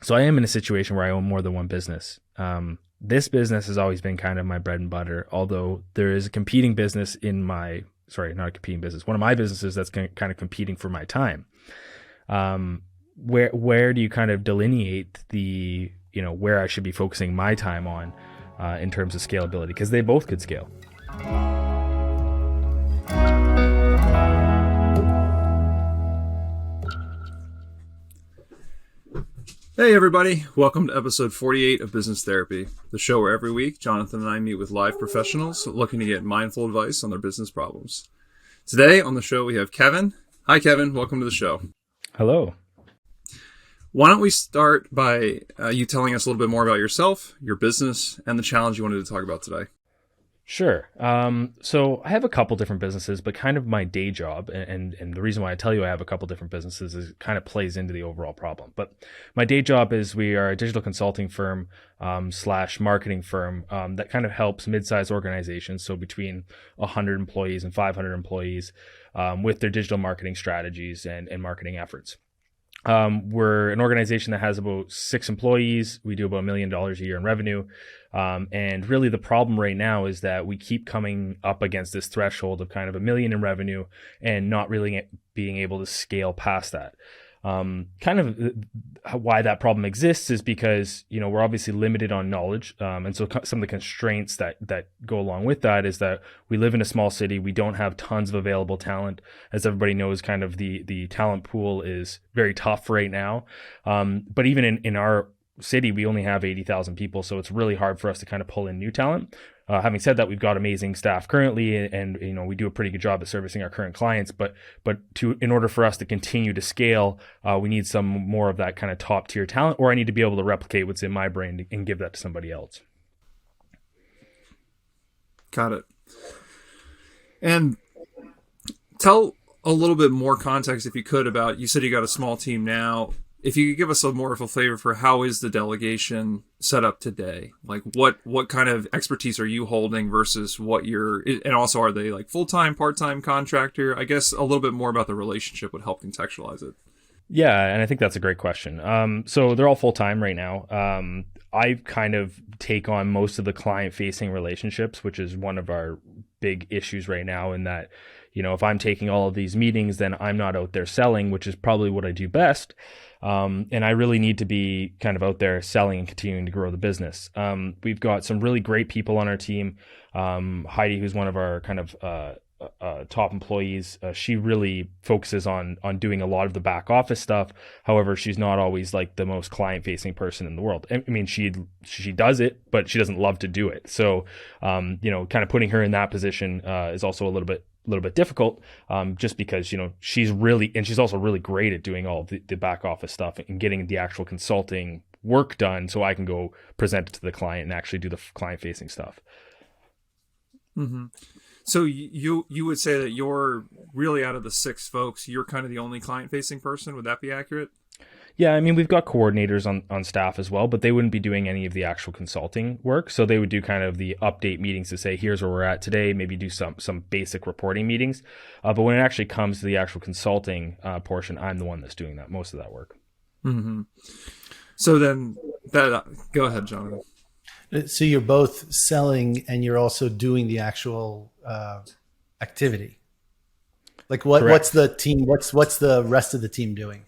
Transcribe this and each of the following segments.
So I am in a situation where I own more than one business. This business has always been kind of my bread and butter, although there is a competing business not a competing business, one of my businesses that's kind of competing for my time. Where do you kind of delineate where I should be focusing my time on in terms of scalability? Because they both could scale. Hey everybody, welcome to episode 48 of Business Therapy, the show where every week Jonathan and I meet with live professionals looking to get mindful advice on their business problems. Today on the show we have Kevin. Hi Kevin, welcome to the show. Hello. Why don't we start by you telling us a little bit more about yourself, your business, and the challenge you wanted to talk about today. Sure. So I have a couple different businesses, but kind of my day job, and the reason why I tell you I have a couple different businesses is it kind of plays into the overall problem. But my day job is we are a digital consulting firm / marketing firm that kind of helps mid-sized organizations, so between 100 employees and 500 employees, with their digital marketing strategies and marketing efforts. We're an organization that has about 6 employees. We do about $1 million a year in revenue. And really the problem right now is that we keep coming up against this threshold of kind of $1 million in revenue and not really being able to scale past that. Kind of why that problem exists is because, we're obviously limited on knowledge. And so some of the constraints that go along with that is that we live in a small city. We don't have tons of available talent. As everybody knows, kind of the talent pool is very tough right now. But even in our city, we only have 80,000 people. So it's really hard for us to kind of pull in new talent. Having said that, we've got amazing staff currently, and we do a pretty good job of servicing our current clients. But in order for us to continue to scale, we need some more of that kind of top tier talent, or I need to be able to replicate what's in my brain and give that to somebody else. Got it. And tell a little bit more context, if you could, about, you said you got a small team now. If you could give us a more of a flavor for how is the delegation set up today? Like what kind of expertise are you holding versus and also are they like full-time, part-time, contractor? I guess a little bit more about the relationship would help contextualize it. Yeah, and I think that's a great question. So they're all full-time right now. I kind of take on most of the client-facing relationships, which is one of our big issues right now, in that, if I'm taking all of these meetings, then I'm not out there selling, which is probably what I do best. And I really need to be kind of out there selling and continuing to grow the business. We've got some really great people on our team. Heidi, who's one of our kind of top employees, she really focuses on doing a lot of the back office stuff. However, she's not always like the most client-facing person in the world. I mean, she does it, but she doesn't love to do it. So, kind of putting her in that position is also a little bit difficult, just because, she's also really great at doing all of the back office stuff and getting the actual consulting work done so I can go present it to the client and actually do the client facing stuff. Mm-hmm. So you would say that you're really, out of the 6 folks, you're kind of the only client facing person. Would that be accurate? Yeah, I mean, we've got coordinators on staff as well, but they wouldn't be doing any of the actual consulting work. So they would do kind of the update meetings to say, here's where we're at today, maybe do some basic reporting meetings. But when it actually comes to the actual consulting portion, I'm the one that's doing most of that work. Mm-hmm. So then go ahead, Jonathan. So you're both selling and you're also doing the actual activity. Like what's the team? What's the rest of the team doing?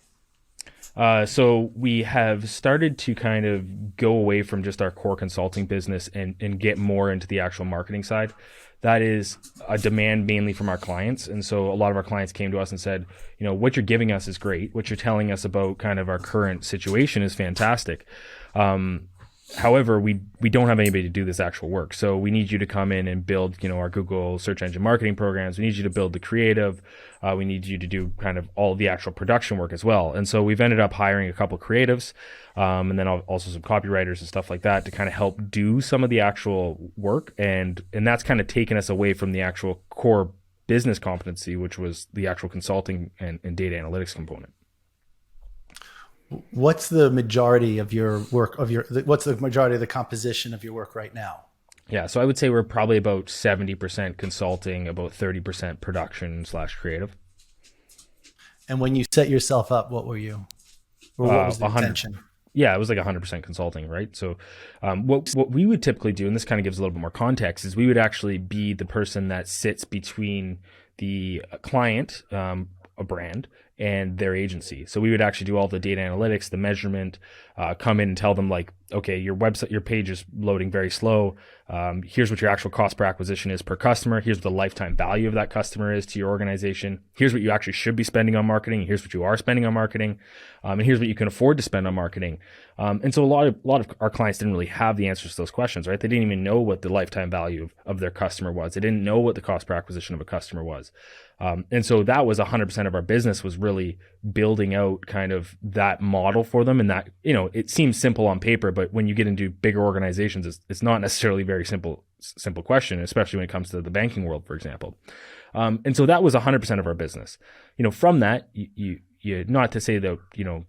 So we have started to kind of go away from just our core consulting business and get more into the actual marketing side. That is a demand mainly from our clients. And so a lot of our clients came to us and said, what you're giving us is great. What you're telling us about kind of our current situation is fantastic. However, we don't have anybody to do this actual work. So we need you to come in and build, our Google search engine marketing programs. We need you to build the creative. We need you to do kind of all the actual production work as well. And so we've ended up hiring a couple creatives, and then also some copywriters and stuff like that to kind of help do some of the actual work. And that's kind of taken us away from the actual core business competency, which was the actual consulting and data analytics component. What's the majority of your work what's the majority of the composition of your work right now? Yeah, so I would say we're probably about 70% consulting, about 30% production / creative. And when you set yourself up, what were you? Or what was the intention? Yeah, it was like 100% consulting, right? So what we would typically do, and this kind of gives a little bit more context, is we would actually be the person that sits between the client, a brand, and their agency. So we would actually do all the data analytics, the measurement, come in and tell them like, okay, your website, your page is loading very slow. Here's what your actual cost per acquisition is per customer. Here's what the lifetime value of that customer is to your organization. Here's what you actually should be spending on marketing. Here's what you are spending on marketing. And here's what you can afford to spend on marketing. And so a lot of our clients didn't really have the answers to those questions, right? They didn't even know what the lifetime value of their customer was. They didn't know what the cost per acquisition of a customer was. And so that was 100% of our business, was really building out kind of that model for them. And that, it seems simple on paper, but when you get into bigger organizations, it's not necessarily a very simple question, especially when it comes to the banking world, for example. And so that was 100% of our business. From that, you not to say that,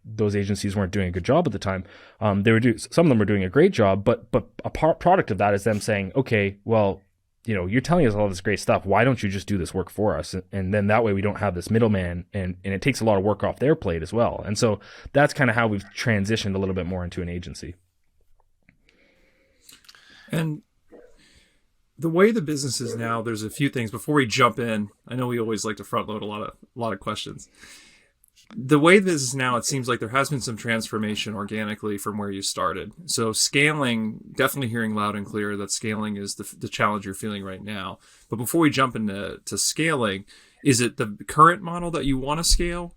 those agencies weren't doing a good job at the time. Some of them were doing a great job, but a product of that is them saying, okay, well, you're telling us all this great stuff. Why don't you just do this work for us? And then that way we don't have this middleman, and it takes a lot of work off their plate as well. And so that's kind of how we've transitioned a little bit more into an agency. And the way the business is now, there's a few things before we jump in. I know we always like to front load a lot of questions. The way this is now, it seems like there has been some transformation organically from where you started. So scaling, definitely hearing loud and clear that scaling is the challenge you're feeling right now. But before we jump into scaling, is it the current model that you want to scale?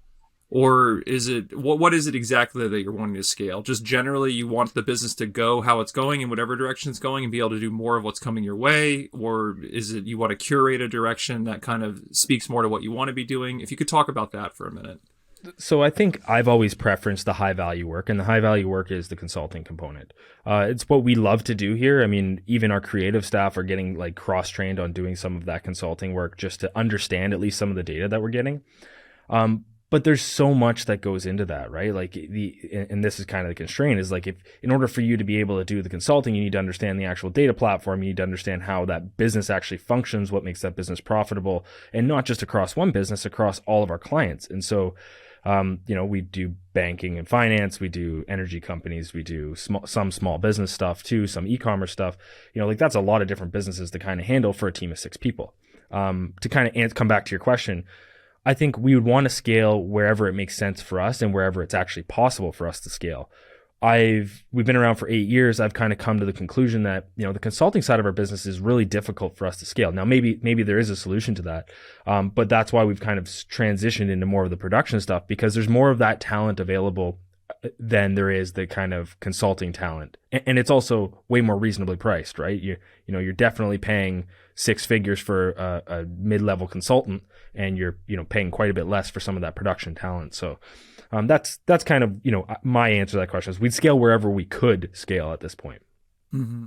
Or is it, what is it exactly that you're wanting to scale? Just generally you want the business to go how it's going in whatever direction it's going and be able to do more of what's coming your way? Or is it you want to curate a direction that kind of speaks more to what you want to be doing? If you could talk about that for a minute. So I think I've always preferenced the high value work, and the high value work is the consulting component. It's what we love to do here. I mean, even our creative staff are getting like cross-trained on doing some of that consulting work just to understand at least some of the data that we're getting. But there's so much that goes into that, right? Like and this is kind of the constraint, is like, if in order for you to be able to do the consulting, you need to understand the actual data platform. You need to understand how that business actually functions, what makes that business profitable, and not just across one business, across all of our clients. And so, we do banking and finance, we do energy companies, we do some small business stuff too, some e-commerce stuff. Like that's a lot of different businesses to kind of handle for a team of 6 people. To kind of come back to your question, I think we would want to scale wherever it makes sense for us and wherever it's actually possible for us to scale. We've been around for 8 years. I've kind of come to the conclusion that, the consulting side of our business is really difficult for us to scale. Now, maybe there is a solution to that. But that's why we've kind of transitioned into more of the production stuff, because there's more of that talent available than there is the kind of consulting talent. And it's also way more reasonably priced, right? You're definitely paying 6 figures for a mid-level consultant, and you're, paying quite a bit less for some of that production talent. So, that's kind of, my answer to that question is we'd scale wherever we could scale at this point. Mm-hmm.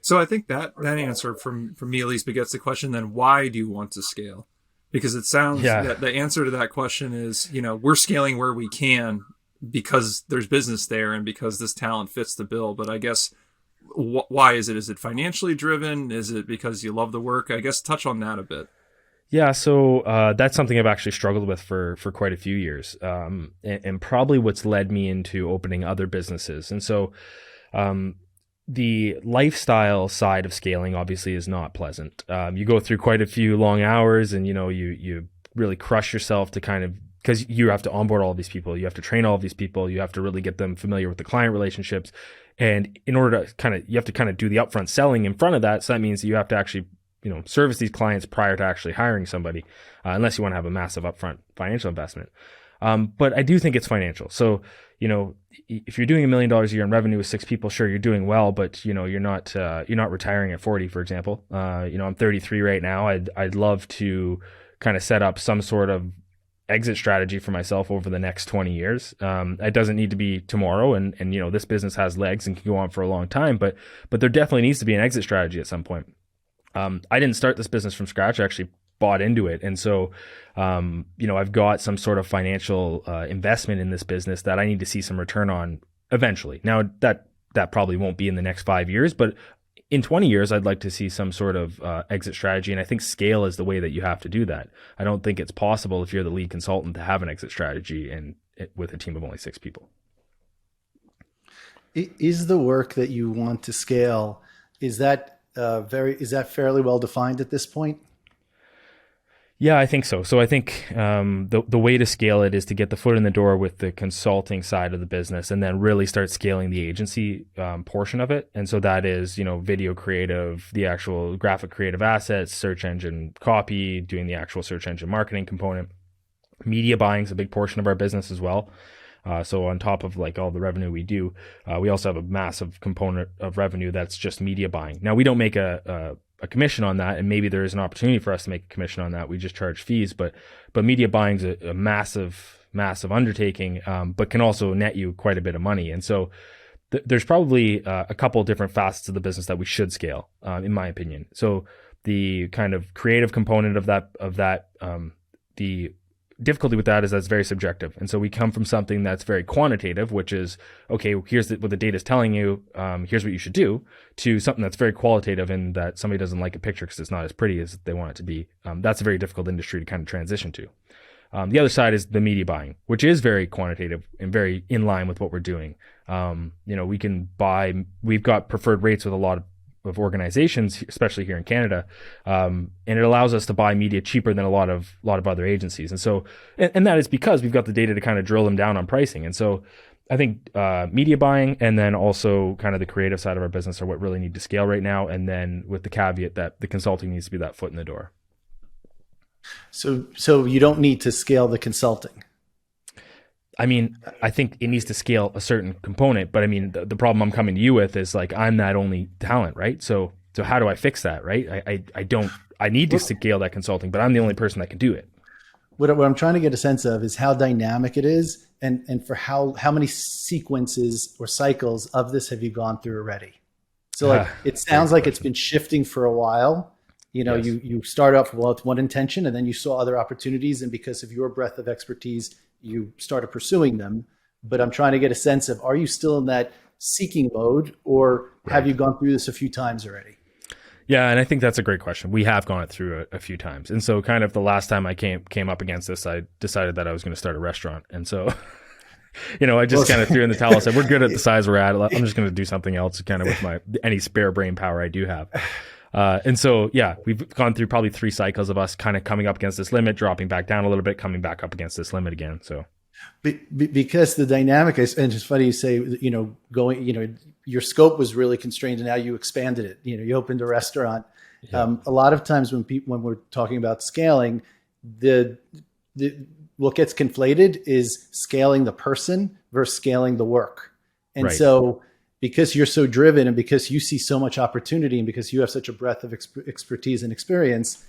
So I think that answer from me at least begets the question, then why do you want to scale? Because it sounds that the answer to that question is, we're scaling where we can because there's business there and because this talent fits the bill. But I guess why is it? Is it financially driven? Is it because you love the work? I guess touch on that a bit. Yeah, so that's something I've actually struggled with for quite a few years, and probably what's led me into opening other businesses. And so the lifestyle side of scaling obviously is not pleasant. You go through quite a few long hours, and you really crush yourself to kind of, because you have to onboard all of these people, you have to train all of these people, you have to really get them familiar with the client relationships, and in order to you have to kind of do the upfront selling in front of that. So that means you have to actually service these clients prior to actually hiring somebody, unless you want to have a massive upfront financial investment. But I do think it's financial. So, if you're doing $1 million a year in revenue with 6 people, sure, you're doing well, but you're not retiring at 40, for example. I'm 33 right now. I'd love to kind of set up some sort of exit strategy for myself over the next 20 years. It doesn't need to be tomorrow. And this business has legs and can go on for a long time, but there definitely needs to be an exit strategy at some point. I didn't start this business from scratch. I actually bought into it. And so, I've got some sort of financial investment in this business that I need to see some return on eventually. Now that probably won't be in the next 5 years, but in 20 years, I'd like to see some sort of exit strategy. And I think scale is the way that you have to do that. I don't think it's possible if you're the lead consultant to have an exit strategy with a team of only 6 people. Is the work that you want to scale, is that is that fairly well defined at this point? Yeah, I think so. So I think the way to scale it is to get the foot in the door with the consulting side of the business, and then really start scaling the agency portion of it. And so that is, video creative, the actual graphic creative assets, search engine copy, doing the actual search engine marketing component. Media buying is a big portion of our business as well. So on top of like all the revenue we do, we also have a massive component of revenue that's just media buying. Now we don't make a commission on that, and maybe there is an opportunity for us to make a commission on that. We just charge fees, but media buying is a massive undertaking, but can also net you quite a bit of money. And so there's probably a couple of different facets of the business that we should scale, in my opinion. So the kind of creative component of that, the difficulty with that is that's very subjective. And so we come from something that's very quantitative, which is, okay, here's what the data is telling you, here's what you should do, to something that's very qualitative and that somebody doesn't like a picture because it's not as pretty as they want it to be. That's a very difficult industry to kind of transition to. The other side is the media buying, which is very quantitative and very in line with what we're doing. We've got preferred rates with a lot of organizations, especially here in Canada, and it allows us to buy media cheaper than a lot of other agencies. And so, and that is because we've got the data to kind of drill them down on pricing. And so, I think media buying and then also kind of the creative side of our business are what really need to scale right now. And then with the caveat that the consulting needs to be that foot in the door. So you don't need to scale the consulting. I mean, I think it needs to scale a certain component, but I mean, the problem I'm coming to you with is like, I'm that only talent, right? So how do I fix that, right? I need to scale that consulting, but I'm the only person that can do it. What I'm trying to get a sense of is how dynamic it is, and for how many sequences or cycles of this have you gone through already? So like, it sounds like it's been shifting for a while. Yes. You start off with one intention, and then you saw other opportunities, and because of your breadth of expertise, you started pursuing them. But I'm trying to get a sense of, are you still in that seeking mode, or have you gone through this a few times already? Yeah, and I think that's a great question. We have gone through a few times. And so kind of the last time I came up against this, I decided that I was going to start a restaurant. And so, I just kind of threw in the towel and said, we're good at the size we're at. I'm just going to do something else kind of with any spare brain power I do have. And so, yeah, we've gone through probably 3 cycles of us kind of coming up against this limit, dropping back down a little bit, coming back up against this limit again. So because the dynamic is, and it's funny you say, your scope was really constrained and now you expanded it. You opened a restaurant. Yeah. A lot of times when we're talking about scaling, what gets conflated is scaling the person versus scaling the work. And so because you're so driven and because you see so much opportunity and because you have such a breadth of expertise and experience,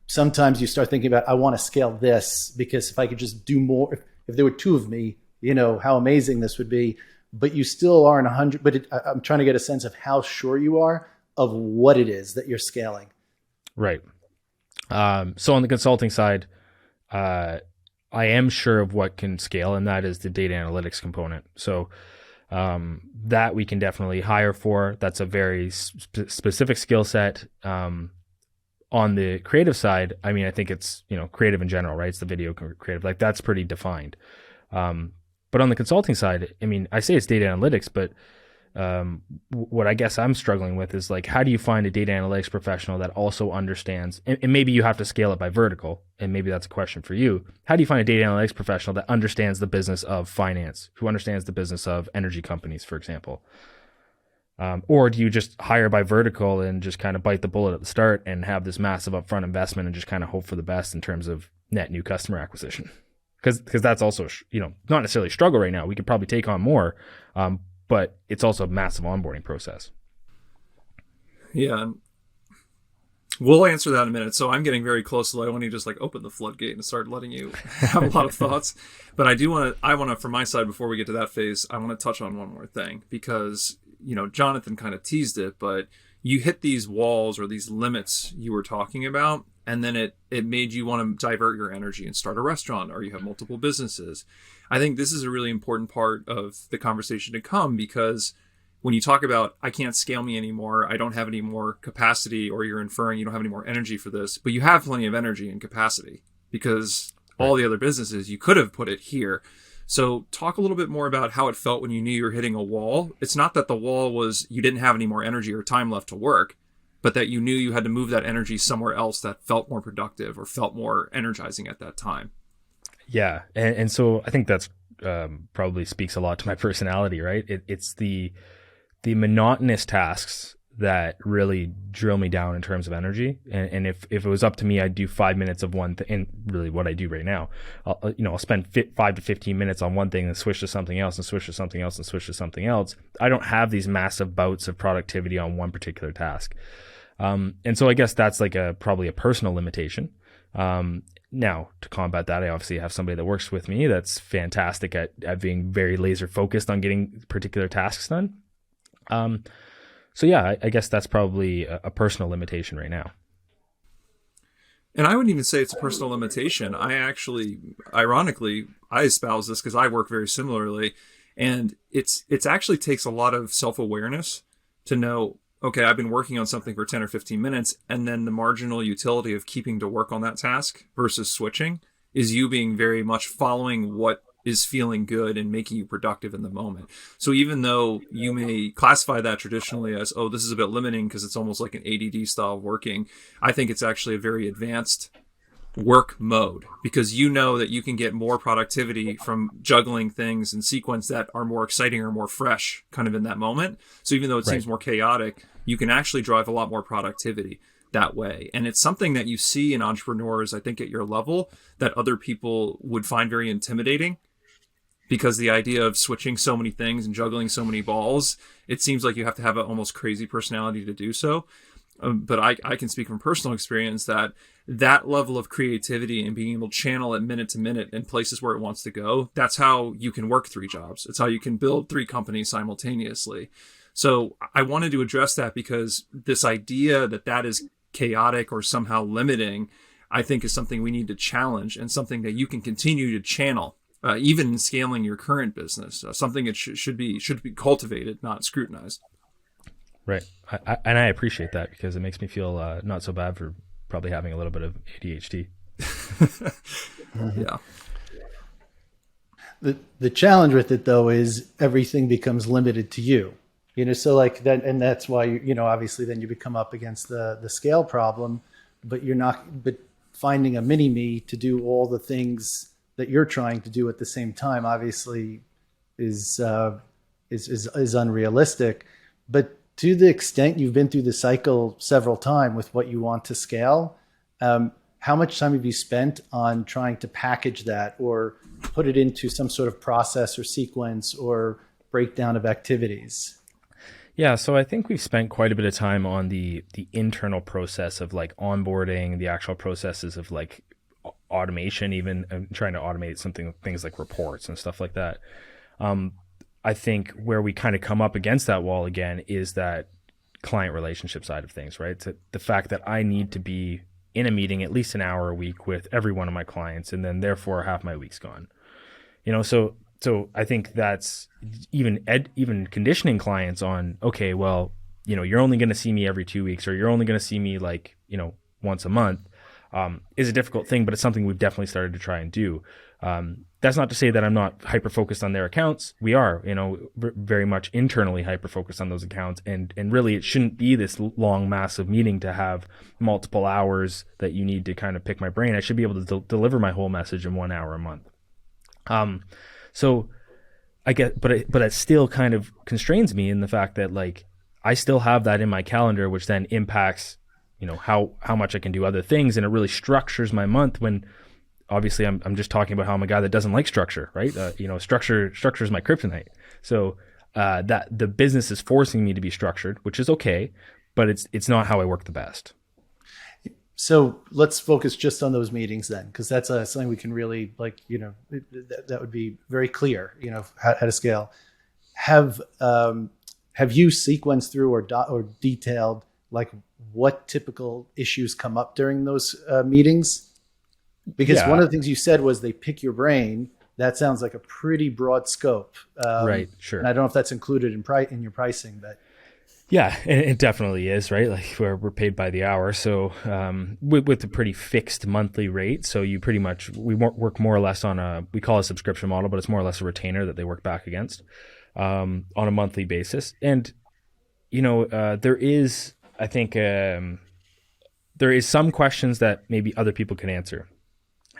sometimes you start thinking about, I want to scale this because if I could just do more, if there were 2 of me, how amazing this would be. But you still aren't 100. But I'm trying to get a sense of how sure you are of what it is that you're scaling. Right. So on the consulting side, I am sure of what can scale, and that is the data analytics component. So that we can definitely hire for. That's a very specific skill set. On the creative side, I mean, I think it's, creative in general, right? It's the video creative, like that's pretty defined. But on the consulting side, I mean, I say it's data analytics, but what I guess I'm struggling with is like, how do you find a data analytics professional that also understands, and maybe you have to scale it by vertical, and maybe that's a question for you. How do you find a data analytics professional that understands the business of finance, who understands the business of energy companies, for example? Or do you just hire by vertical and just kind of bite the bullet at the start and have this massive upfront investment and just kind of hope for the best in terms of net new customer acquisition? Because that's also, not necessarily a struggle right now. We could probably take on more, but it's also a massive onboarding process. Yeah. We'll answer that in a minute. So I'm getting very close to, I want to just like open the floodgate and start letting you have a lot of thoughts. But I want to, from my side, before we get to that phase, I want to touch on one more thing because, Jonathan kind of teased it, but you hit these walls or these limits you were talking about, and then it made you want to divert your energy and start a restaurant, or you have multiple businesses. I think this is a really important part of the conversation to come, because when you talk about, I can't scale me anymore, I don't have any more capacity, or you're inferring you don't have any more energy for this, but you have plenty of energy and capacity because all the other businesses, you could have put it here. So talk a little bit more about how it felt when you knew you were hitting a wall. It's not that the wall was you didn't have any more energy or time left to work, but that you knew you had to move that energy somewhere else that felt more productive or felt more energizing at that time. Yeah. And so I think that's probably speaks a lot to my personality, right? It's the monotonous tasks that really drill me down in terms of energy. And if it was up to me, I'd do 5 minutes of one thing. And really what I do right now, I'll spend 5 to 15 minutes on one thing and switch to something else and switch to something else and switch to something else. I don't have these massive bouts of productivity on one particular task. And so I guess that's like probably a personal limitation. Now to combat that, I obviously have somebody that works with me that's fantastic at being very laser focused on getting particular tasks done. So yeah, I guess that's probably a personal limitation right now. And I wouldn't even say it's a personal limitation. I actually, ironically, I espouse this because I work very similarly. And it's actually takes a lot of self-awareness to know, okay, I've been working on something for 10 or 15 minutes, and then the marginal utility of keeping to work on that task versus switching is you being very much following what is feeling good and making you productive in the moment. So even though you may classify that traditionally as, oh, this is a bit limiting because it's almost like an ADD style of working, I think it's actually a very advanced work mode because you know that you can get more productivity from juggling things in sequence that are more exciting or more fresh kind of in that moment. So even though it seems more chaotic, you can actually drive a lot more productivity that way. And it's something that you see in entrepreneurs, I think at your level, that other people would find very intimidating because the idea of switching so many things and juggling so many balls, it seems like you have to have an almost crazy personality to do so. But I can speak from personal experience that level of creativity and being able to channel it minute to minute in places where it wants to go, that's how you can work 3 jobs. It's how you can build 3 companies simultaneously. So I wanted to address that because this idea that is chaotic or somehow limiting, I think is something we need to challenge and something that you can continue to channel. Even in scaling your current business, something that should be cultivated, not scrutinized. Right. And I appreciate that because it makes me feel not so bad for probably having a little bit of ADHD. Yeah. The challenge with it though is everything becomes limited to you. So like that, and that's why obviously then you become up against the scale problem, but finding a mini me to do all the things that you're trying to do at the same time obviously is unrealistic. But to the extent you've been through the cycle several times with what you want to scale, how much time have you spent on trying to package that or put it into some sort of process or sequence or breakdown of activities? Yeah, so I think we've spent quite a bit of time on the internal process of like onboarding, the actual processes of like automation, even trying to automate things like reports and stuff like that. I think where we kind of come up against that wall again is that client relationship side of things, right? So the fact that I need to be in a meeting at least an hour a week with every one of my clients, and then therefore half my week's gone. So I think that's even conditioning clients on, okay, well, you're only going to see me every 2 weeks, or you're only going to see me like, once a month, is a difficult thing, but it's something we've definitely started to try and do. That's not to say that I'm not hyper-focused on their accounts. We are, very much internally hyper-focused on those accounts. And really, it shouldn't be this long, massive meeting to have multiple hours that you need to kind of pick my brain. I should be able to deliver my whole message in 1 hour a month. So I get, but it still kind of constrains me in the fact that like, I still have that in my calendar, which then impacts, how much I can do other things. And it really structures my month when obviously I'm just talking about how I'm a guy that doesn't like structure, right? Structure is my kryptonite. So, that the business is forcing me to be structured, which is okay, but it's not how I work the best. So let's focus just on those meetings then, because that's something we can really that would be very clear, how to scale. Have you sequenced through or detailed like what typical issues come up during those meetings? Because one of the things you said was they pick your brain. That sounds like a pretty broad scope. Right. Sure. And I don't know if that's included in your pricing, but Yeah, and it definitely is, right? Like we're paid by the hour, so with a pretty fixed monthly rate. So you pretty much work more or less on we call it a subscription model, but it's more or less a retainer that they work back against on a monthly basis. And there is, I think, there is some questions that maybe other people can answer,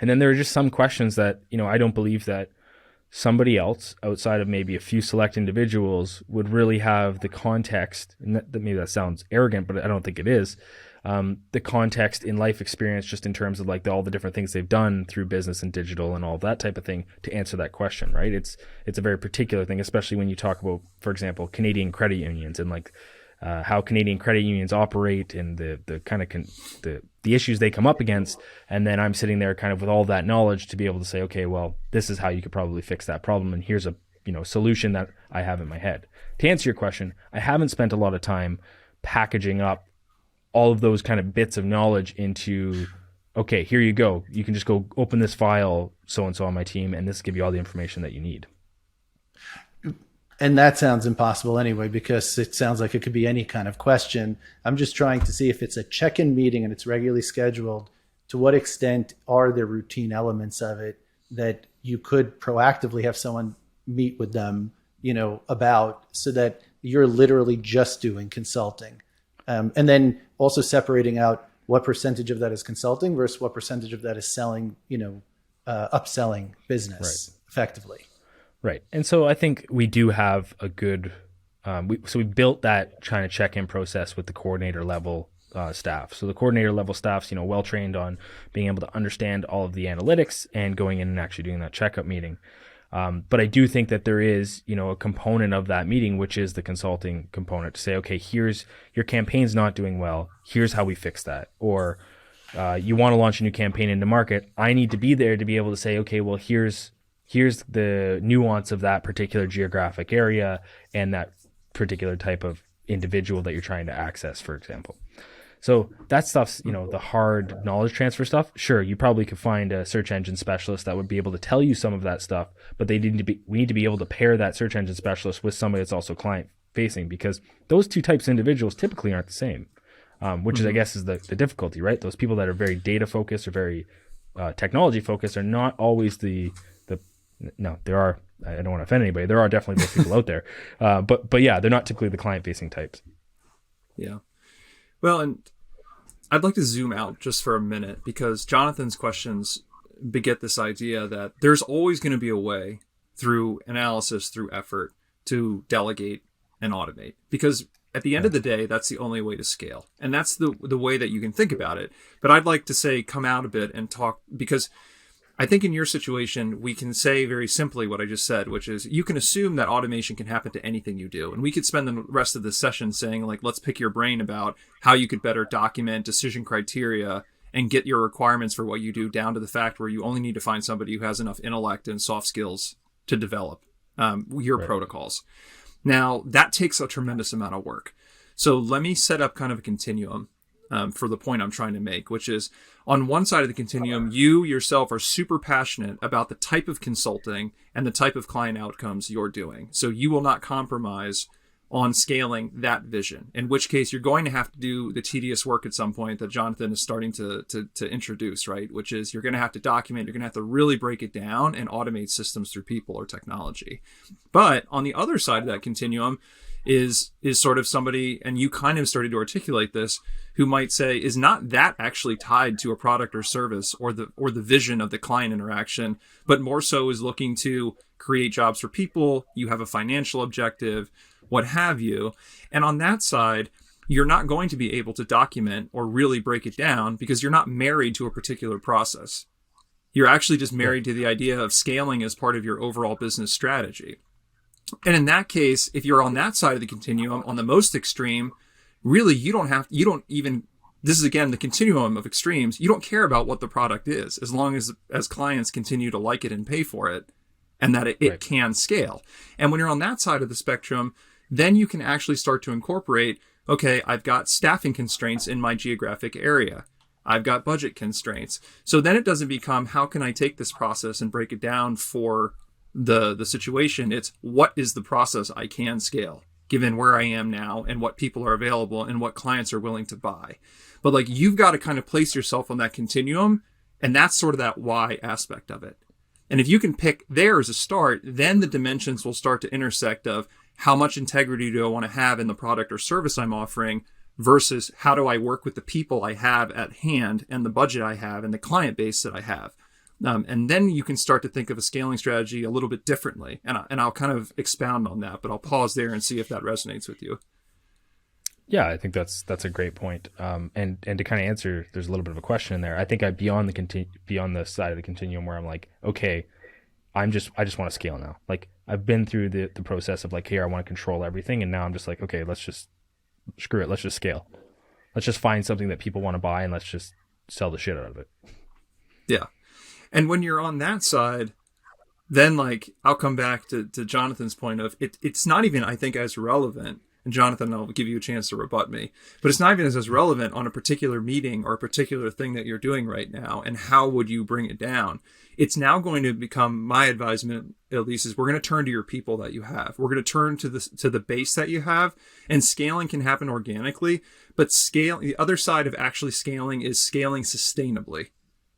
and then there are just some questions that I don't believe that somebody else outside of maybe a few select individuals would really have the context, and maybe that sounds arrogant, but I don't think it is, the context in life experience, just in terms of like all the different things they've done through business and digital and all that type of thing to answer that question, right? It's a very particular thing, especially when you talk about, for example, Canadian credit unions and like how Canadian credit unions operate and the kind of the issues they come up against. And then I'm sitting there kind of with all that knowledge to be able to say, okay, well, this is how you could probably fix that problem. And here's a solution that I have in my head. To answer your question, I haven't spent a lot of time packaging up all of those kind of bits of knowledge into, okay, here you go. You can just go open this file, so-and-so on my team, and this will give you all the information that you need. And that sounds impossible anyway, because it sounds like it could be any kind of question. I'm just trying to see if it's a check-in meeting and it's regularly scheduled, to what extent are there routine elements of it that you could proactively have someone meet with them, about, so that you're literally just doing consulting. And then also separating out what percentage of that is consulting versus what percentage of that is selling, upselling business effectively. Right. And so I think we do have a good, we built that kind of check-in process with the coordinator level staff. So the coordinator level staff's, well trained on being able to understand all of the analytics and going in and actually doing that checkup meeting. But I do think that there is, a component of that meeting, which is the consulting component, to say, okay, here's your campaign's not doing well. Here's how we fix that. Or you want to launch a new campaign into market. I need to be there to be able to say, okay, well, here's the nuance of that particular geographic area and that particular type of individual that you're trying to access, for example. So that stuff's, the hard knowledge transfer stuff. Sure, you probably could find a search engine specialist that would be able to tell you some of that stuff, but we need to be able to pair that search engine specialist with somebody that's also client facing, because those two types of individuals typically aren't the same, which is, I guess, is the difficulty, right? Those people that are very data focused or very technology focused are not always no, there are, I don't want to offend anybody, there are definitely those people out there. But yeah, they're not typically the client-facing types. Yeah. Well, and I'd like to zoom out just for a minute, because Jonathan's questions beget this idea that there's always going to be a way through analysis, through effort, to delegate and automate. Because at the end of the day, that's the only way to scale. And that's the way that you can think about it. But I'd like to say, come out a bit and talk, because I think in your situation, we can say very simply what I just said, which is you can assume that automation can happen to anything you do. And we could spend the rest of the session saying, like, let's pick your brain about how you could better document decision criteria and get your requirements for what you do down to the fact where you only need to find somebody who has enough intellect and soft skills to develop your protocols. Now, that takes a tremendous amount of work. So let me set up kind of a continuum for the point I'm trying to make, which is on one side of the continuum, you yourself are super passionate about the type of consulting and the type of client outcomes you're doing. So you will not compromise on scaling that vision, in which case you're going to have to do the tedious work at some point that Jonathan is starting to introduce, right? Which is you're going to have to document, you're going to have to really break it down and automate systems through people or technology. But on the other side of that continuum is sort of somebody, and you kind of started to articulate this, who might say, is not that actually tied to a product or service or the vision of the client interaction, but more so is looking to create jobs for people. You have a financial objective, what have you. And on that side, you're not going to be able to document or really break it down because you're not married to a particular process. You're actually just married to the idea of scaling as part of your overall business strategy. And in that case, if you're on that side of the continuum, on the most extreme, really, this is again the continuum of extremes. You don't care about what the product is, as long as clients continue to like it and pay for it, and that it can scale. And when you're on that side of the spectrum, then you can actually start to incorporate, okay, I've got staffing constraints in my geographic area. I've got budget constraints. So then it doesn't become, how can I take this process and break it down for the situation? It's, what is the process I can scale? given where I am now and what people are available and what clients are willing to buy. But like, you've got to kind of place yourself on that continuum. And that's sort of that why aspect of it. And if you can pick there as a start, then the dimensions will start to intersect of how much integrity do I want to have in the product or service I'm offering versus how do I work with the people I have at hand and the budget I have and the client base that I have. And then you can start to think of a scaling strategy a little bit differently. And I'll kind of expound on that, but I'll pause there and see if that resonates with you. Yeah, I think that's a great point. And to kind of answer, there's a little bit of a question in there. I think I'm beyond the side of the continuum where I'm like, okay, I just want to scale now. Like, I've been through the process of like, here, I want to control everything, and now I'm just like, okay, let's just screw it. Let's just scale. Let's just find something that people want to buy, and let's just sell the shit out of it. Yeah. And when you're on that side, then like, I'll come back to Jonathan's point of it's not even, I think, as relevant. And Jonathan, I'll give you a chance to rebut me, but it's not even as relevant on a particular meeting or a particular thing that you're doing right now. And how would you bring it down? It's now going to become, my advisement, at least, is we're going to turn to your people that you have. We're going to turn to the base that you have, and scaling can happen organically, but the other side of actually scaling is scaling sustainably.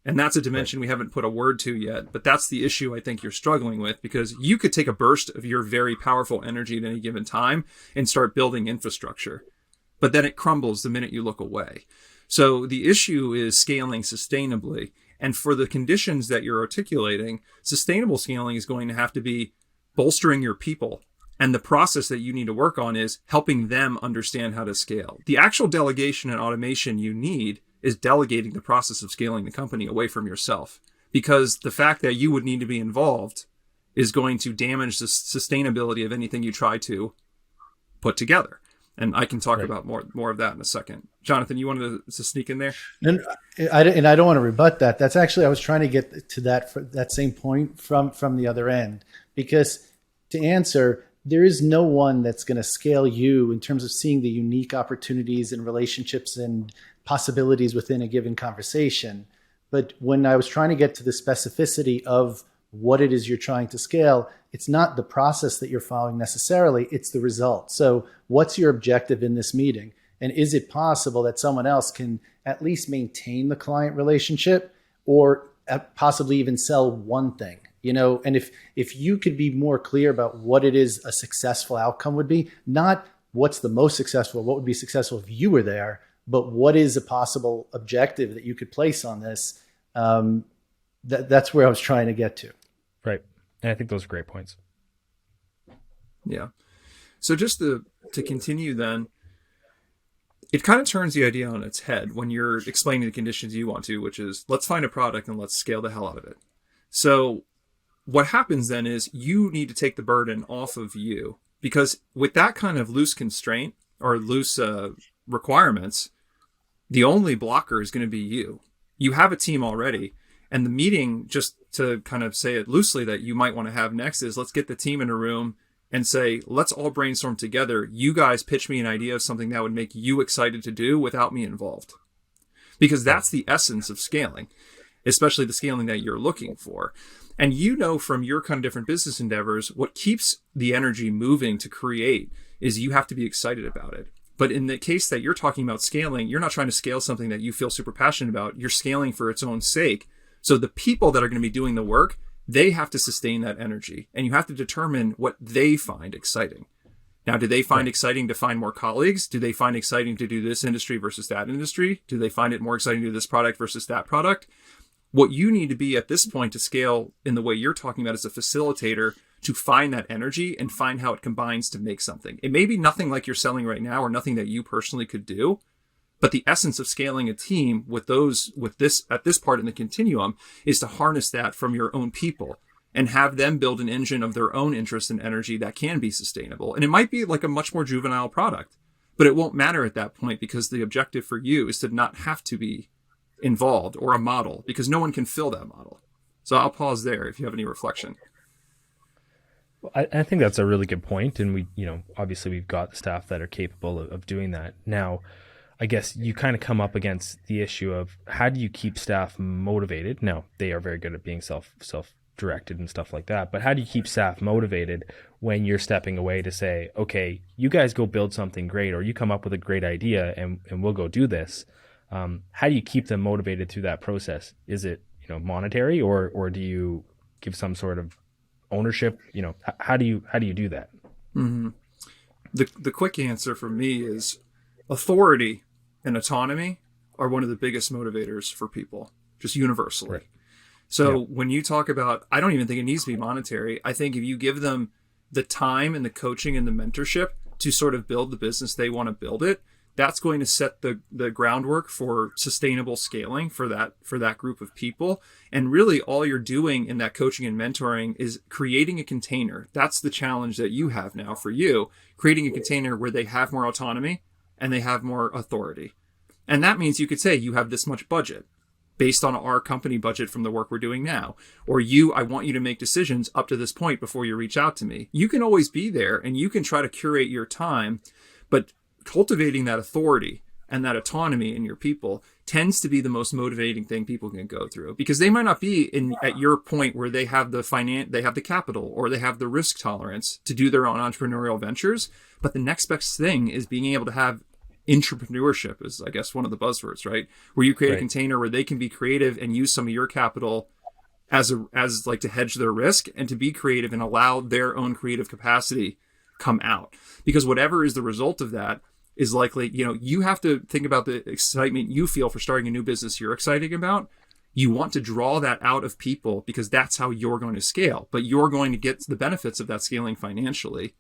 And that's a dimension we haven't put a word to yet, but that's the issue I think you're struggling with, because you could take a burst of your very powerful energy at any given time and start building infrastructure, but then it crumbles the minute you look away. So the issue is scaling sustainably. And for the conditions that you're articulating, sustainable scaling is going to have to be bolstering your people. And the process that you need to work on is helping them understand how to scale. The actual delegation and automation you need is delegating the process of scaling the company away from yourself, because the fact that you would need to be involved is going to damage the sustainability of anything you try to put together. And I can talk about more of that in a second. Jonathan, you wanted to sneak in there? And I don't want to rebut that. That's actually, I was trying to get to that same point from the other end, because to answer, there is no one that's going to scale you in terms of seeing the unique opportunities and relationships and possibilities within a given conversation. But when I was trying to get to the specificity of what it is you're trying to scale, it's not the process that you're following necessarily, it's the result. So what's your objective in this meeting? And is it possible that someone else can at least maintain the client relationship, or possibly even sell one thing? You know, and if you could be more clear about what it is a successful outcome would be, not what's the most successful, what would be successful if you were there, but what is a possible objective that you could place on this? That's where I was trying to get to. Right. And I think those are great points. Yeah. So just to continue then, it kind of turns the idea on its head when you're explaining the conditions you want to, which is, let's find a product and let's scale the hell out of it. So what happens then is you need to take the burden off of you, because with that kind of loose constraint or loose requirements, the only blocker is going to be you. You have a team already. And the meeting, just to kind of say it loosely, that you might want to have next is, let's get the team in a room and say, let's all brainstorm together. You guys pitch me an idea of something that would make you excited to do without me involved. Because that's the essence of scaling, especially the scaling that you're looking for. And you know from your kind of different business endeavors, what keeps the energy moving to create is you have to be excited about it. But in the case that you're talking about scaling, you're not trying to scale something that you feel super passionate about. You're scaling for its own sake. So the people that are going to be doing the work, they have to sustain that energy. And you have to determine what they find exciting. Now, do they find exciting to find more colleagues? Do they find exciting to do this industry versus that industry? Do they find it more exciting to do this product versus that product? What you need to be at this point to scale in the way you're talking about is a facilitator to find that energy and find how it combines to make something. It may be nothing like you're selling right now, or nothing that you personally could do, but the essence of scaling a team with this at this part in the continuum is to harness that from your own people and have them build an engine of their own interest and energy that can be sustainable. And it might be like a much more juvenile product, but it won't matter at that point, because the objective for you is to not have to be involved or a model, because no one can fill that model. So I'll pause there if you have any reflection. I think that's a really good point. And we, obviously we've got the staff that are capable of doing that. Now, I guess you kind of come up against the issue of, how do you keep staff motivated? Now, they are very good at being self directed and stuff like that. But how do you keep staff motivated when you're stepping away to say, okay, you guys go build something great, or you come up with a great idea and we'll go do this? How do you keep them motivated through that process? Is it, monetary, or do you give some sort of ownership? How do you do that? Mm-hmm. The quick answer for me is authority and autonomy are one of the biggest motivators for people, just universally. Right. So when you talk about, I don't even think it needs to be monetary. I think if you give them the time and the coaching and the mentorship to sort of build the business they want to build it, that's going to set the groundwork for sustainable scaling for that group of people. And really all you're doing in that coaching and mentoring is creating a container. That's the challenge that you have now for you, creating a container where they have more autonomy and they have more authority. And that means you could say you have this much budget based on our company budget from the work we're doing now. Or I want you to make decisions up to this point before you reach out to me. You can always be there and you can try to curate your time, but cultivating that authority and that autonomy in your people tends to be the most motivating thing people can go through, because they might not be at your point where they have the capital or they have the risk tolerance to do their own entrepreneurial ventures. But the next best thing is being able to have entrepreneurship, is I guess one of the buzzwords, right? Where you create a container where they can be creative and use some of your capital as like to hedge their risk and to be creative and allow their own creative capacity come out. Because whatever is the result of that is likely, you have to think about the excitement you feel for starting a new business you're excited about. You want to draw that out of people because that's how you're going to scale. But you're going to get the benefits of that scaling financially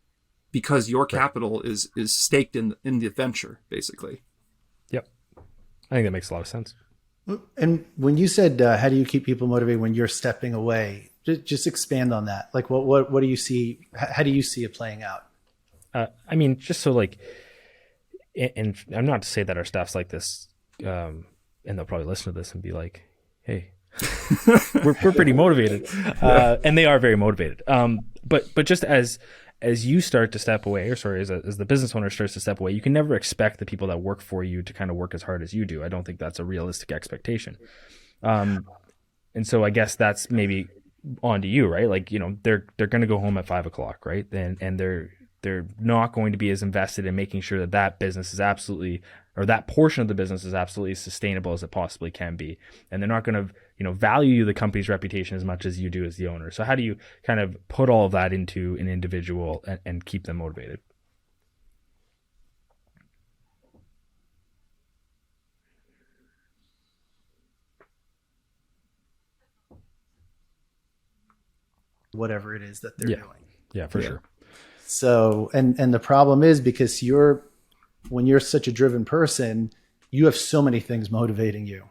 because your capital is staked in the venture, basically. Yep. I think that makes a lot of sense. And when you said, how do you keep people motivated when you're stepping away? Just expand on that. Like, what do you see? How do you see it playing out? Just so like, and I'm not to say that our staff's like this, and they'll probably listen to this and be like, hey, we're pretty motivated. And they are very motivated. But just as you start to step away, as the business owner starts to step away, you can never expect the people that work for you to kind of work as hard as you do. I don't think that's a realistic expectation. And so I guess that's maybe on to you, right? Like, they're going to go home at 5:00, right? And they're not going to be as invested in making sure that business is absolutely, or that portion of the business is absolutely as sustainable as it possibly can be. And they're not going to, value the company's reputation as much as you do as the owner. So how do you kind of put all of that into an individual and keep them motivated? Whatever it is that they're doing. Yeah, for sure. So, and the problem is because when you're such a driven person, you have so many things motivating you.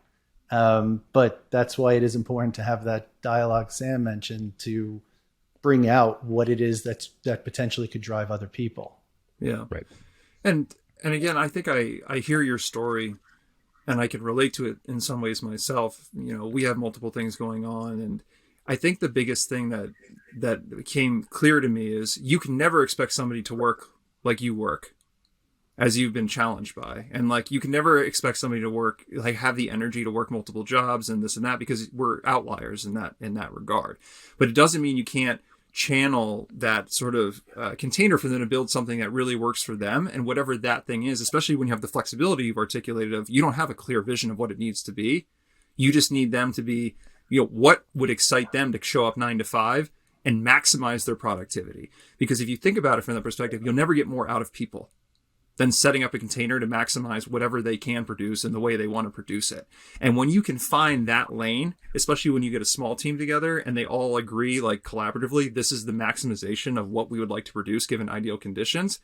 But that's why it is important to have that dialogue Sam mentioned to bring out what it is that potentially could drive other people. Yeah. Right. And again, I think I hear your story and I can relate to it in some ways myself. We have multiple things going on, and I think the biggest thing that became clear to me is you can never expect somebody to work like you work, as you've been challenged by. And like, you can never expect somebody to work, like have the energy to work multiple jobs and this and that, because we're outliers in that regard. But it doesn't mean you can't channel that sort of container for them to build something that really works for them. And whatever that thing is, especially when you have the flexibility you've articulated of, you don't have a clear vision of what it needs to be. You just need them to be, what would excite them to show up 9 to 5 and maximize their productivity. Because if you think about it from that perspective, you'll never get more out of people than setting up a container to maximize whatever they can produce and the way they want to produce it. And when you can find that lane, especially when you get a small team together and they all agree, like collaboratively, this is the maximization of what we would like to produce given ideal conditions,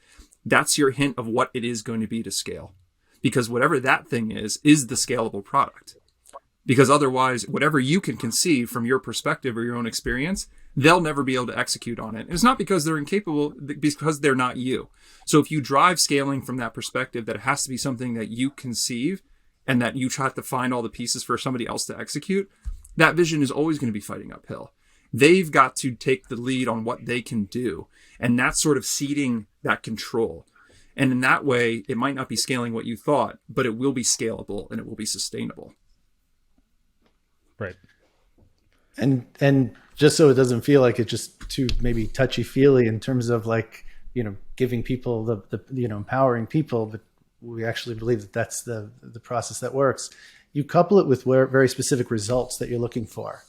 that's your hint of what it is going to be to scale. Because whatever that thing is the scalable product. Because otherwise, whatever you can conceive from your perspective or your own experience, they'll never be able to execute on it. And it's not because they're incapable, because they're not you. So if you drive scaling from that perspective, that it has to be something that you conceive and that you try to find all the pieces for somebody else to execute, that vision is always going to be fighting uphill. They've got to take the lead on what they can do. And that's sort of ceding that control. And in that way, it might not be scaling what you thought, but it will be scalable and it will be sustainable. Right. And just so it doesn't feel like it's just too maybe touchy feely in terms of like, giving people the empowering people, but we actually believe that that's the process that works. You couple it with very specific results that you're looking for.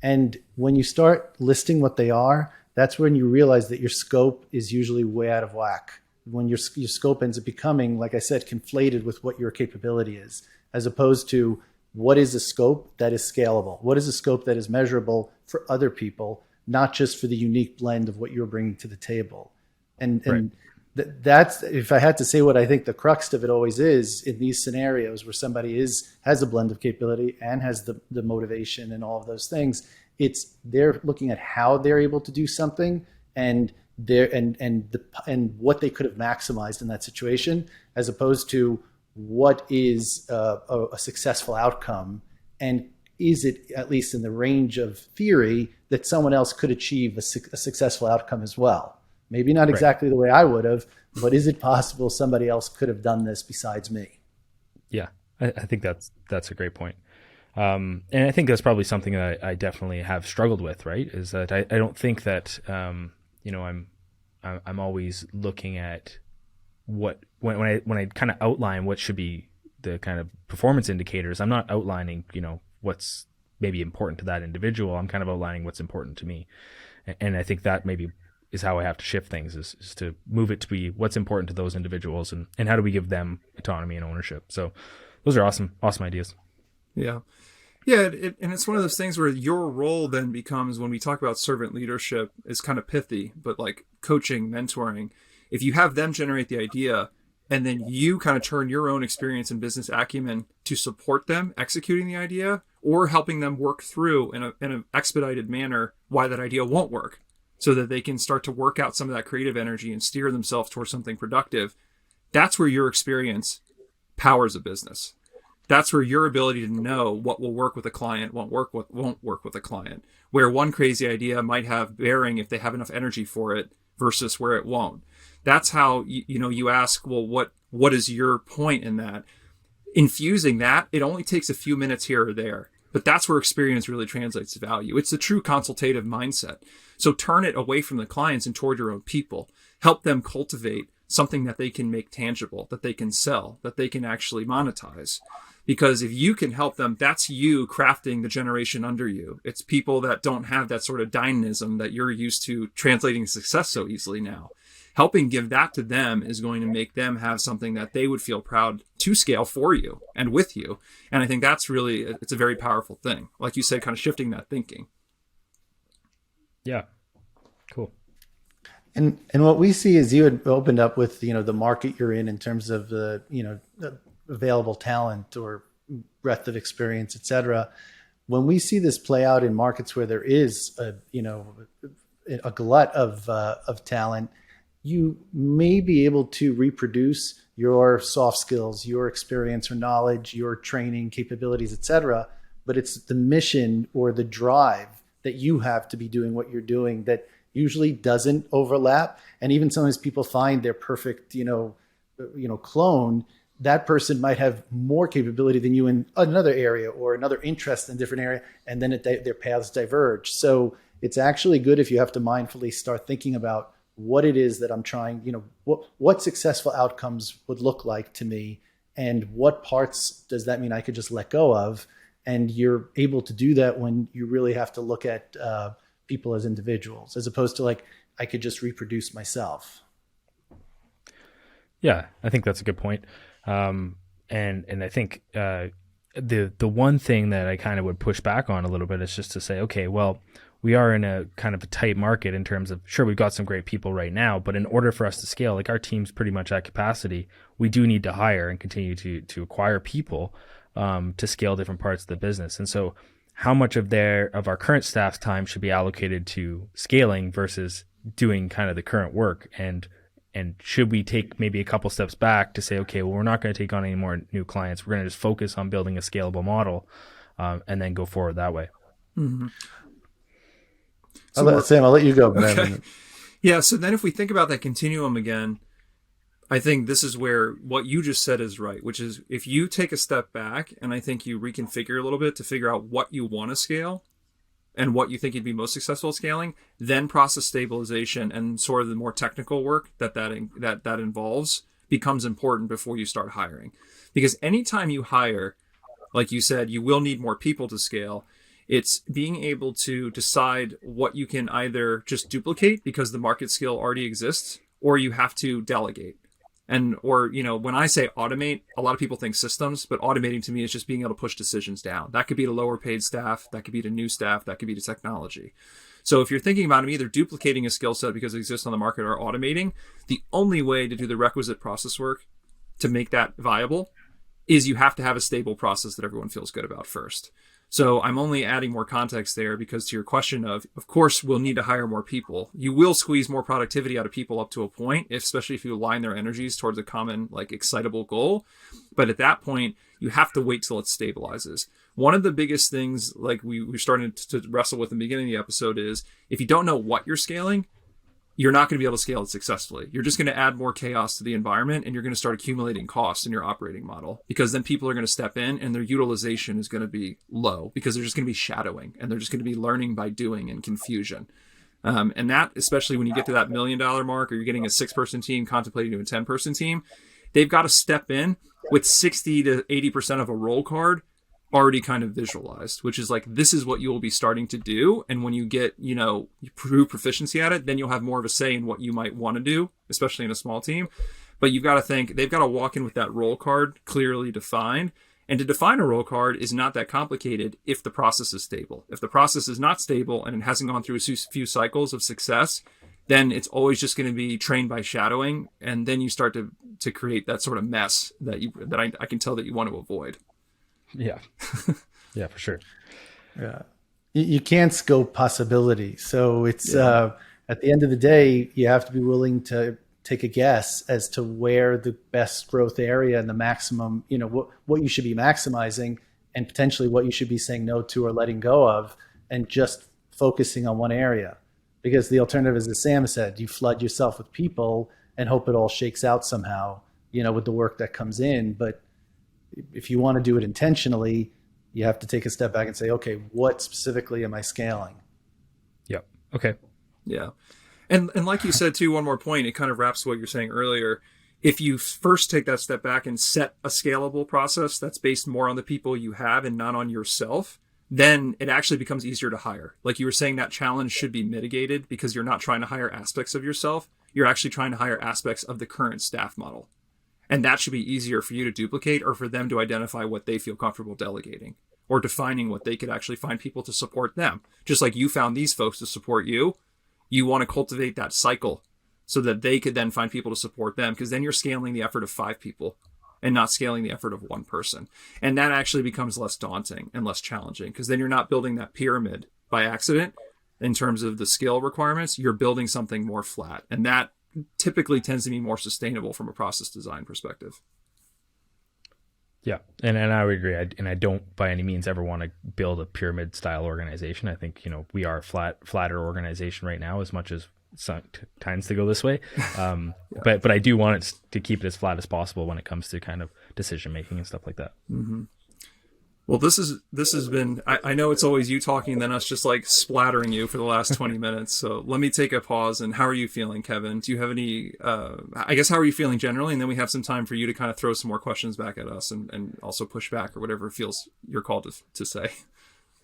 And when you start listing what they are, that's when you realize that your scope is usually way out of whack. When your scope ends up becoming, like I said, conflated with what your capability is, as opposed to what is a scope that is scalable? What is a scope that is measurable for other people, not just for the unique blend of what you're bringing to the table? And that's, if I had to say what I think the crux of it always is in these scenarios where somebody has a blend of capability and has the motivation and all of those things, it's they're looking at how they're able to do something and what they could have maximized in that situation, as opposed to what is a successful outcome, and is it at least in the range of theory that someone else could achieve a successful outcome as well. Maybe not exactly the way I would have, but is it possible somebody else could have done this besides me? Yeah, I think that's a great point. And I think that's probably something that I definitely have struggled with, right? Is that I don't think that, I'm always looking at when I kind of outline what should be the kind of performance indicators. I'm not outlining, what's maybe important to that individual. I'm kind of outlining what's important to me. And I think that maybe is how I have to shift things, is to move it to be what's important to those individuals and how do we give them autonomy and ownership. So those are awesome ideas. Yeah. Yeah. And it's one of those things where your role then becomes, when we talk about servant leadership, is kind of pithy, but like coaching, mentoring, if you have them generate the idea and then you kind of turn your own experience and business acumen to support them executing the idea, or helping them work through in an expedited manner why that idea won't work, so that they can start to work out some of that creative energy and steer themselves towards something productive. That's where your experience powers a business. That's where your ability to know what will work with a client, won't work with a client, where one crazy idea might have bearing if they have enough energy for it versus where it won't. That's how, you ask, well, what is your point in that? Infusing that, it only takes a few minutes here or there, but that's where experience really translates to value. It's the true consultative mindset. So turn it away from the clients and toward your own people. Help them cultivate something that they can make tangible, that they can sell, that they can actually monetize. Because if you can help them, that's you crafting the generation under you. It's people that don't have that sort of dynamism that you're used to translating success so easily now. Helping give that to them is going to make them have something that they would feel proud to scale for you and with you. And I think that's really, it's a very powerful thing. Like you said, kind of shifting that thinking. Yeah. Cool. And what we see is you had opened up with, the market you're in terms of the, the available talent or breadth of experience, et cetera. When we see this play out in markets where there is a glut of talent, you may be able to reproduce your soft skills, your experience or knowledge, your training capabilities, et cetera. But it's the mission or the drive that you have to be doing what you're doing that usually doesn't overlap. And even sometimes people find their perfect, clone. That person might have more capability than you in another area or another interest in a different area, and then their paths diverge. So it's actually good if you have to mindfully start thinking about what it is that I'm trying, what successful outcomes would look like to me, and what parts does that mean I could just let go of. And you're able to do that when you really have to look at people as individuals, as opposed to like, I could just reproduce myself. Yeah, I think that's a good point. And I think the one thing that I kind of would push back on a little bit is just to say, okay, well, we are in a kind of a tight market in terms of, sure, we've got some great people right now, but in order for us to scale, like our team's pretty much at capacity, we do need to hire and continue to acquire people to scale different parts of the business. And so how much of our current staff's time should be allocated to scaling versus doing kind of the current work? And should we take maybe a couple steps back to say, okay, well, we're not going to take on any more new clients. We're going to just focus on building a scalable model and then go forward that way. Mm-hmm. Sam, I'll let you go. Okay. Yeah. So then if we think about that continuum again, I think this is where what you just said is right, which is if you take a step back and I think you reconfigure a little bit to figure out what you want to scale, and what you think you'd be most successful at scaling, then process stabilization and sort of the more technical work that involves becomes important before you start hiring. Because anytime you hire, like you said, you will need more people to scale. It's being able to decide what you can either just duplicate because the market skill already exists, or you have to delegate. And, or, when I say automate, a lot of people think systems, but automating to me is just being able to push decisions down. That could be to lower paid staff. That could be to new staff. That could be to technology. So if you're thinking about either duplicating a skill set because it exists on the market or automating, the only way to do the requisite process work to make that viable is you have to have a stable process that everyone feels good about first. So I'm only adding more context there because to your question of course, we'll need to hire more people. You will squeeze more productivity out of people up to a point, especially if you align their energies towards a common, excitable goal. But at that point, you have to wait till it stabilizes. One of the biggest things, we're starting to wrestle with in the beginning of the episode, is if you don't know what you're scaling, you're not going to be able to scale it successfully. You're just going to add more chaos to the environment, and you're going to start accumulating costs in your operating model, because then people are going to step in and their utilization is going to be low because they're just going to be shadowing and they're just going to be learning by doing and confusion. And that, especially when you get to that $1 million mark, or you're getting a 6-person team contemplating to a 10-person team, they've got to step in with 60 to 80% of a roll card already kind of visualized, which is this is what you will be starting to do. And when you get, you prove proficiency at it, then you'll have more of a say in what you might want to do, especially in a small team. But you've got to think, they've got to walk in with that roll card clearly defined. And to define a roll card is not that complicated if the process is stable. If the process is not stable and it hasn't gone through a few cycles of success, then it's always just going to be trained by shadowing. And then you start to create that sort of mess that I can tell that you want to avoid. Yeah. Yeah, for sure. Yeah. You can't scope possibility. So it's, at the end of the day, you have to be willing to take a guess as to where the best growth area and the maximum, what you should be maximizing, and potentially what you should be saying no to or letting go of, and just focusing on one area. Because the alternative is, as Sam said, you flood yourself with people and hope it all shakes out somehow, with the work that comes in. But if you want to do it intentionally, you have to take a step back and say, okay, what specifically am I scaling? Yep. Okay. Yeah. And like you said, too, one more point, it kind of wraps what you're saying earlier. If you first take that step back and set a scalable process that's based more on the people you have and not on yourself, then it actually becomes easier to hire. Like you were saying, that challenge should be mitigated because you're not trying to hire aspects of yourself. You're actually trying to hire aspects of the current staff model. And that should be easier for you to duplicate, or for them to identify what they feel comfortable delegating, or defining what they could actually find people to support them. Just like you found these folks to support you, you want to cultivate that cycle so that they could then find people to support them, because then you're scaling the effort of 5 people and not scaling the effort of 1 person. And that actually becomes less daunting and less challenging, because then you're not building that pyramid by accident in terms of the skill requirements. You're building something more flat. And that typically tends to be more sustainable from a process design perspective. Yeah, and I would agree. I don't by any means ever want to build a pyramid style organization. I think we are a flatter organization right now, as much as it tends to go this way. But I do want it to keep it as flat as possible when it comes to kind of decision making and stuff like that. Mm-hmm. Well, this has been, I know it's always you talking and then us just splattering you for the last 20 minutes. So let me take a pause. And how are you feeling, Kevin? Do you have any, how are you feeling generally? And then we have some time for you to kind of throw some more questions back at us and also push back or whatever feels you're called to say.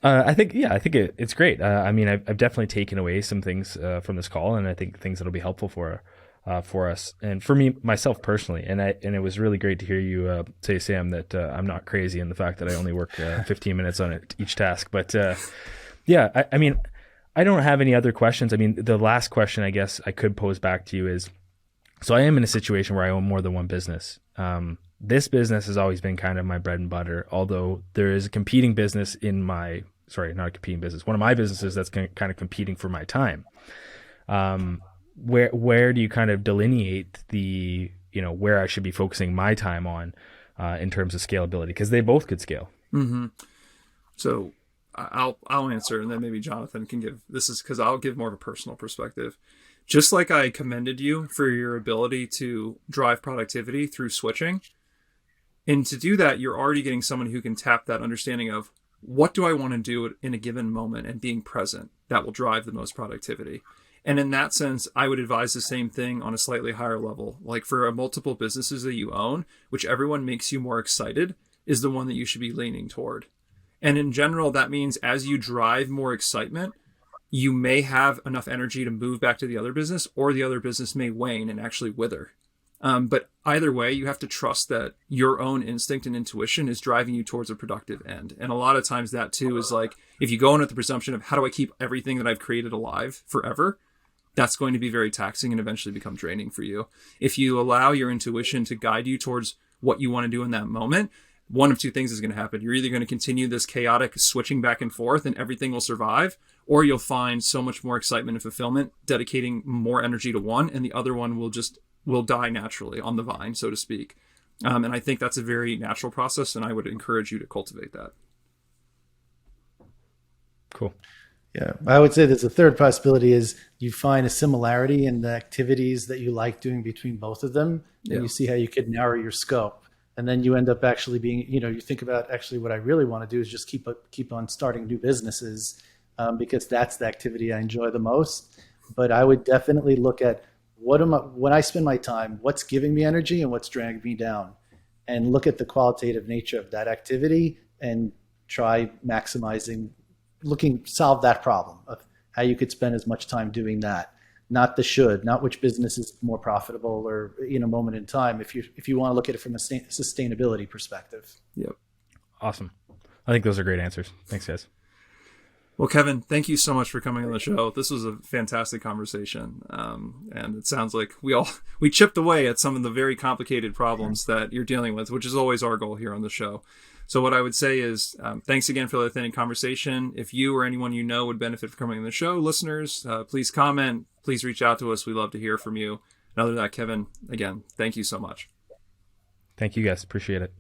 I think it's great. I've definitely taken away some things from this call, and I think things that'll be helpful for us and for me myself personally. And it was really great to hear you say, Sam, that I'm not crazy in the fact that I only work 15 minutes on each task. But I don't have any other questions. The last question I guess I could pose back to you is, so I am in a situation where I own more than one business. This business has always been kind of my bread and butter, although there is a competing business not a competing business, one of my businesses that's kind of competing for my time. Where do you kind of delineate the, where I should be focusing my time on in terms of scalability? Because they both could scale. Mm-hmm. So I'll answer, and then maybe Jonathan can give, this is because I'll give more of a personal perspective. Just like I commended you for your ability to drive productivity through switching. And to do that, you're already getting someone who can tap that understanding of what do I want to do in a given moment, and being present, that will drive the most productivity. And in that sense, I would advise the same thing on a slightly higher level. Like for multiple businesses that you own, whichever one makes you more excited is the one that you should be leaning toward. And in general, that means as you drive more excitement, you may have enough energy to move back to the other business, or the other business may wane and actually wither. But either way, you have to trust that your own instinct and intuition is driving you towards a productive end. And a lot of times that too is like, if you go in with the presumption of how do I keep everything that I've created alive forever, that's going to be very taxing and eventually become draining for you. If you allow your intuition to guide you towards what you want to do in that moment, one of two things is going to happen. You're either going to continue this chaotic switching back and forth and everything will survive, or you'll find so much more excitement and fulfillment dedicating more energy to one, and the other one will die naturally on the vine, so to speak. And I think that's a very natural process, and I would encourage you to cultivate that. Cool. Yeah, I would say there's a third possibility is you find a similarity in the activities that you like doing between both of them, and you see how you could narrow your scope. And then you end up actually being, you think about actually what I really want to do is just keep on starting new businesses because that's the activity I enjoy the most. But I would definitely look at when I spend my time, what's giving me energy and what's dragging me down, and look at the qualitative nature of that activity and try solve that problem of how you could spend as much time doing that, not which business is more profitable or moment in time. If you want to look at it from a sustainability perspective. Yep. Awesome. I think those are great answers. Thanks, guys. Well, Kevin, thank you so much for coming on the show. This was a fantastic conversation. And it sounds like we chipped away at some of the very complicated problems that you're dealing with, which is always our goal here on the show. So what I would say is thanks again for the authentic conversation. If you or anyone you know would benefit from coming on the show, listeners, please comment. Please reach out to us. We love to hear from you. And other than that, Kevin, again, thank you so much. Thank you, guys. Appreciate it.